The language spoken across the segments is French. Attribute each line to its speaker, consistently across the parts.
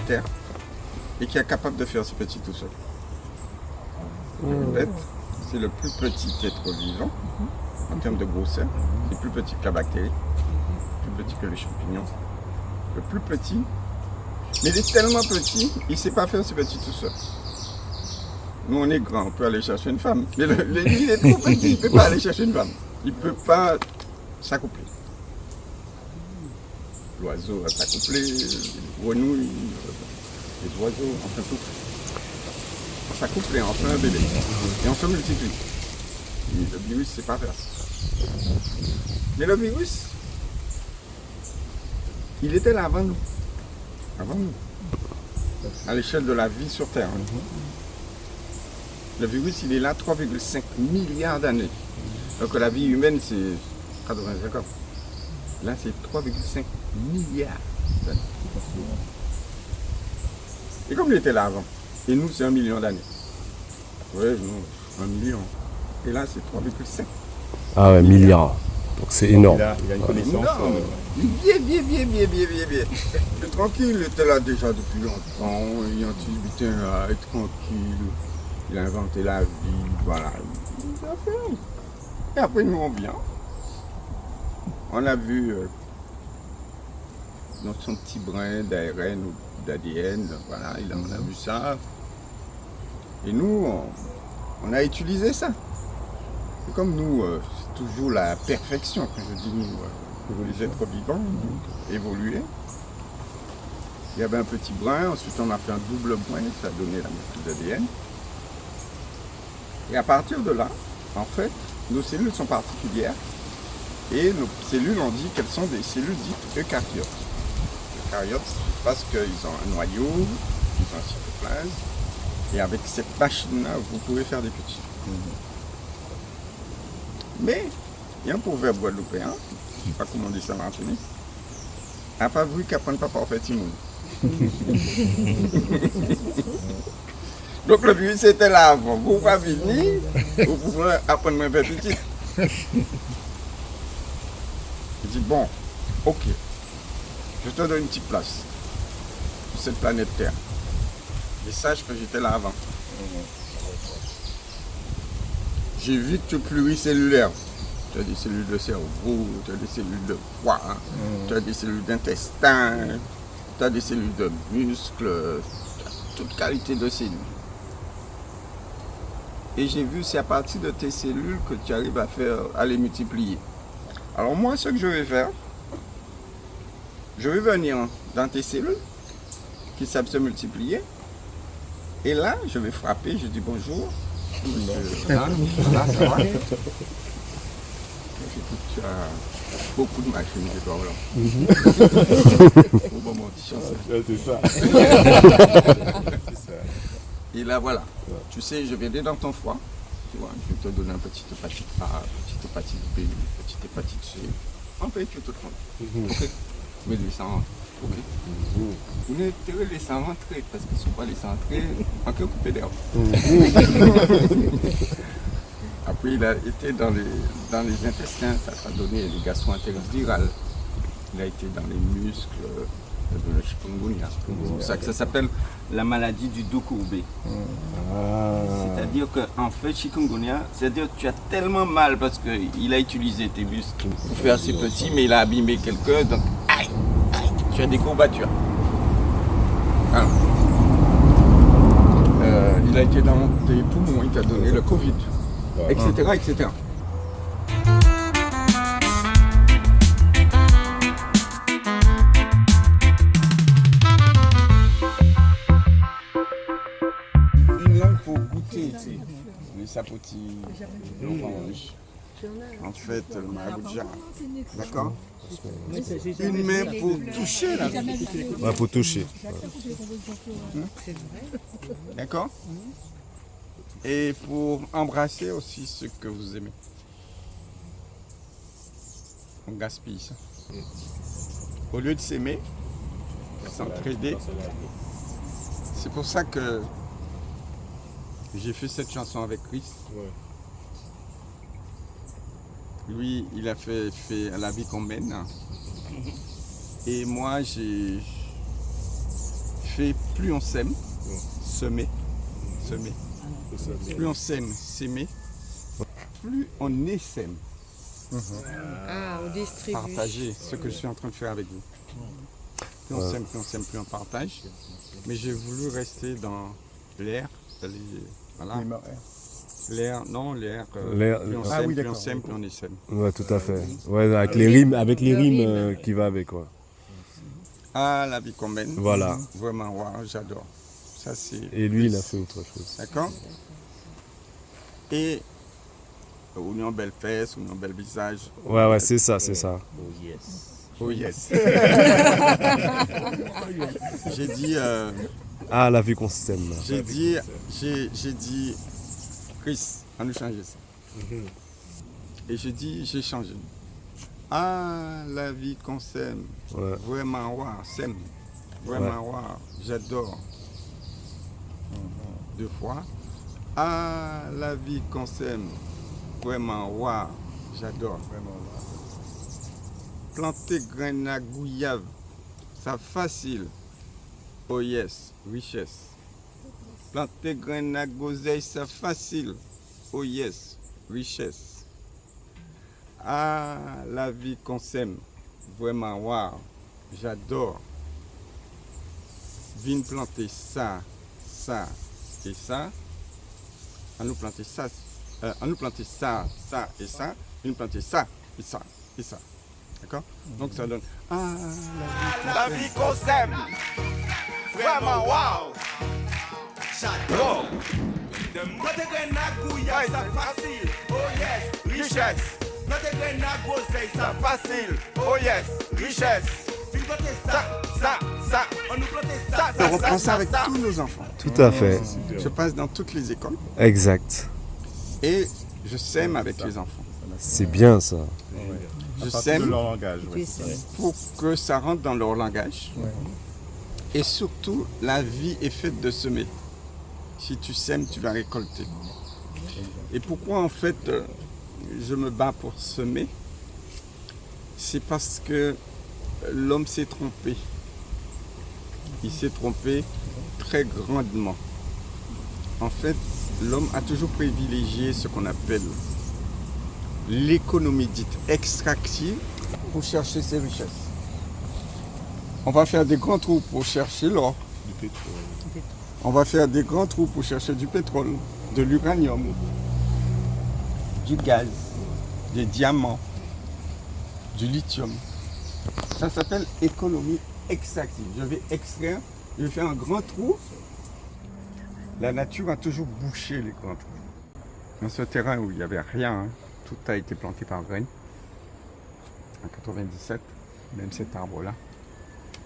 Speaker 1: Terre et qui est capable de faire ce petit tout seul. En fait, c'est le plus petit être vivant en termes de grosseur. Il est plus petit que la bactérie, plus petit que le champignon. Le plus petit, mais il est tellement petit, il ne sait pas faire ce petit tout seul. Nous, on est grand, on peut aller chercher une femme. Mais il est trop petit, il ne peut pas aller chercher une femme. Il ne peut pas s'accoupler. L'oiseau va s'accoupler, les grenouilles, les oiseaux, enfin tout. On s'accouple et on fait un bébé. Et on se multiplie. Et le virus, c'est pas faire ça. Mais le virus, il était là avant nous. Avant nous. À l'échelle de la vie sur Terre. Le virus, il est là 3,5 milliards d'années. Donc la vie humaine, c'est 85 ans. Là, c'est 3,5 milliards d'années. Et comme il était là avant, et nous, c'est 1 million d'années. Oui, nous, 1 million. Et là, c'est 3,5.
Speaker 2: Ah ouais, milliards. Donc c'est énorme.
Speaker 3: Il a une connaissance.
Speaker 1: Bien. Tranquille, il était là déjà depuis longtemps. Il a dit, tranquille. Il a inventé la vie, voilà. Il a fait. Et après, nous, on vient. On a vu dans son petit brin d'ARN ou d'ADN, voilà, on a vu ça. Et nous, on a utilisé ça. Et comme nous, c'est toujours la perfection, quand je dis nous, les êtres vivants, évoluer. Il y avait un petit brin, ensuite on a fait un double brin, ça a donné la moitié d'ADN. Et à partir de là, en fait, nos cellules sont particulières. Et nos cellules, on dit qu'elles sont des cellules dites eucaryotes. Eucaryotes, parce qu'ils ont un noyau, ils ont un cytoplasme. Et avec cette machine-là, vous pouvez faire des petits. Mais, il y a un proverbe guadeloupéen, je ne sais pas comment on dit ça en Martinique, n'a pas vu qu'apprendre pas parfait immun. Donc le but c'était là avant. Vous pouvez venir, vous pouvez apprendre un peu petit. Je dis bon, ok, je te donne une petite place sur cette planète Terre. Et sache que j'étais là avant. J'ai vu que tu es pluricellulaire. Tu as des cellules de cerveau, tu as des cellules de foie, tu as des cellules d'intestin, tu as des cellules de muscles, tu as toute qualité de cellules. Et j'ai vu c'est à partir de tes cellules que tu arrives à les multiplier. Alors moi, ce que je vais faire, je vais venir dans tes cellules qui savent se multiplier. Et là, je vais frapper, je dis bonjour. Monsieur. Là, ça va. Tu as beaucoup de machines qui doivent là. Au moment de chancer.
Speaker 3: C'est ça.
Speaker 1: Et là, voilà. Tu sais, je vais aller dans ton foie. Tu vois, je vais te donner une petite hépatite A, une petite hépatite B, une petite hépatite C. En fait, tu te prends. Ok. Mais les sangs, ok. Vous ne les laissez rentrer parce qu'ils ne sont pas laissés rentrer en queue coupée d'herbe. Après, il a été dans les intestins, ça t'a donné les gastro-entérites virales. Il a été dans les muscles de le chikungunya. C'est pour ça que ça s'appelle la maladie du dos courbé. C'est-à-dire qu'en fait, chikungunya, c'est-à-dire que tu as tellement mal parce qu'il a utilisé tes muscles pour faire assez petit, mais il a abîmé quelqu'un, donc aïe, tu as des courbatures. Alors, il a été dans tes poumons, il t'a donné le Covid, etc., etc. Une langue pour goûter, tu sais, les sapotis, l'orange, en fait, le marouja, d'accord? Une main pour toucher la vie.
Speaker 2: Ouais, pour toucher.
Speaker 1: D'accord? Et pour embrasser aussi ceux que vous aimez. On gaspille ça. Au lieu de s'aimer, s'entraider. C'est pour ça que j'ai fait cette chanson avec Chris. Lui, il a fait la vie qu'on mène. Et moi, j'ai fait plus on sème, semer, plus on sème, s'aimer, plus on essaime.
Speaker 3: Ah, on distribue.
Speaker 1: Partager ce que je suis en train de faire avec vous. Plus on sème, plus on partage. Mais j'ai voulu rester dans l'air. Voilà. L'air, non, l'air.
Speaker 2: L'air,
Speaker 1: Plus on
Speaker 2: ah
Speaker 1: sème,
Speaker 2: oui,
Speaker 1: plus on
Speaker 2: d'accord.
Speaker 1: sème, plus on essaime.
Speaker 2: Ouais, tout à fait. Ouais, avec les rimes, qui va avec, quoi.
Speaker 1: Ah, la vie qu'on mène.
Speaker 2: Voilà.
Speaker 1: Vraiment, wow, j'adore. Ça, c'est.
Speaker 2: Et lui, il a fait autre chose.
Speaker 1: D'accord. Et Union belle fesse, Union bel visage.
Speaker 2: Ouais, c'est ça, c'est ça.
Speaker 1: Oh yes. J'ai dit.
Speaker 2: Ah, la vie qu'on s'aime.
Speaker 1: J'ai dit, Chris, on nous changer ça. Et j'ai changé. Ah, la vie qu'on s'aime.
Speaker 2: Ouais.
Speaker 1: Vraiment, wow, s'aime. Vraiment, wow, j'adore. 2 fois. Ah, la vie qu'on s'aime. Vraiment, wow, j'adore. Planter graines à gouyave, ça facile. Oh yes, richesse. Planter graines à groseille, ça facile. Oh yes, richesse. Ah, la vie qu'on s'aime. Vraiment, wow, j'adore. Viens planter ça, ça et ça. On nous planter ça, on nous planter ça, ça et ça. Viens planter ça et ça et ça. D'accord? Donc ça donne. Ah,
Speaker 4: La vie qu'on s'aime, vraiment wow. J'adore. Notre graine à gouyave, ça facile. Oh yes, richesse. Notre graine à groseille, ça facile. Oh yes, richesse. Viens planter ça, on nous planter ça,
Speaker 1: on reprend ça avec tous nos enfants.
Speaker 2: Tout à fait.
Speaker 1: Je passe dans toutes les écoles
Speaker 2: Exact.
Speaker 1: et je sème avec les enfants.
Speaker 2: C'est bien, ça.
Speaker 1: Je sème
Speaker 5: leur langage.
Speaker 1: pour que ça rentre dans leur langage. Et surtout, la vie est faite de semer. Si tu sèmes, tu vas récolter. Et pourquoi en fait je me bats pour semer? C'est parce que l'homme s'est trompé. Il s'est trompé très grandement. En fait, l'homme a toujours privilégié ce qu'on appelle l'économie dite extractive pour chercher ses richesses. On va faire des grands trous pour chercher l'or. On va faire des grands trous pour chercher du pétrole, de l'uranium, du gaz, des diamants, du lithium. Ça s'appelle économie extractive. Je vais extraire, je vais faire un grand trou. La nature a toujours bouché les grands trous. Dans ce terrain où il n'y avait rien, hein, tout a été planté par graines. En 97, même cet arbre-là.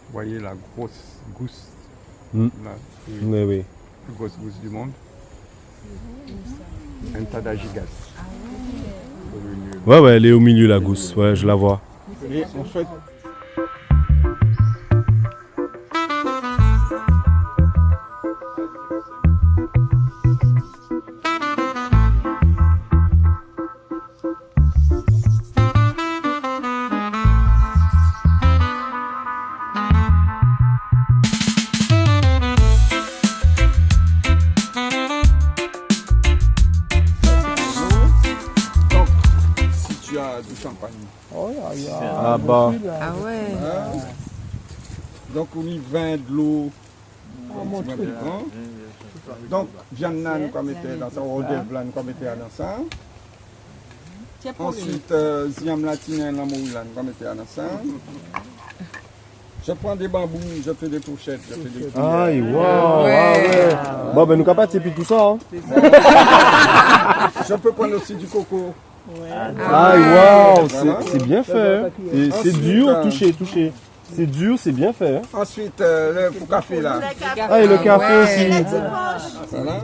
Speaker 1: Vous voyez la grosse gousse.
Speaker 2: Mm.
Speaker 1: La
Speaker 2: Oui.
Speaker 1: plus grosse gousse du monde. Un tas gigas.
Speaker 2: Ouais, elle est au milieu, la gousse. Ouais, je la vois.
Speaker 1: Et en fait, donc, si tu as du champagne,
Speaker 2: Ah bah.
Speaker 3: Ah ouais.
Speaker 1: hein, donc on y vin de l'eau, donc viande là, nous mettons dans ça, rodève là, nous mettons dans ça. Ensuite, ziam latin, l'amour là, nous mettons dans ça. Je prends des bambous, je fais des fourchettes, je fais des cuillères.
Speaker 2: Aïe, waouh. Ouais. Bon, ben nous capables, c'est puis tout ça. Hein.
Speaker 1: Je peux prendre aussi du coco.
Speaker 2: Aïe, waouh.
Speaker 1: Voilà.
Speaker 2: C'est bien fait. Hein. C'est
Speaker 1: Ensuite,
Speaker 2: dur, toucher. C'est dur, c'est bien fait. Hein.
Speaker 1: Ensuite, le café là.
Speaker 2: Ah, et le café aussi.
Speaker 1: Voilà.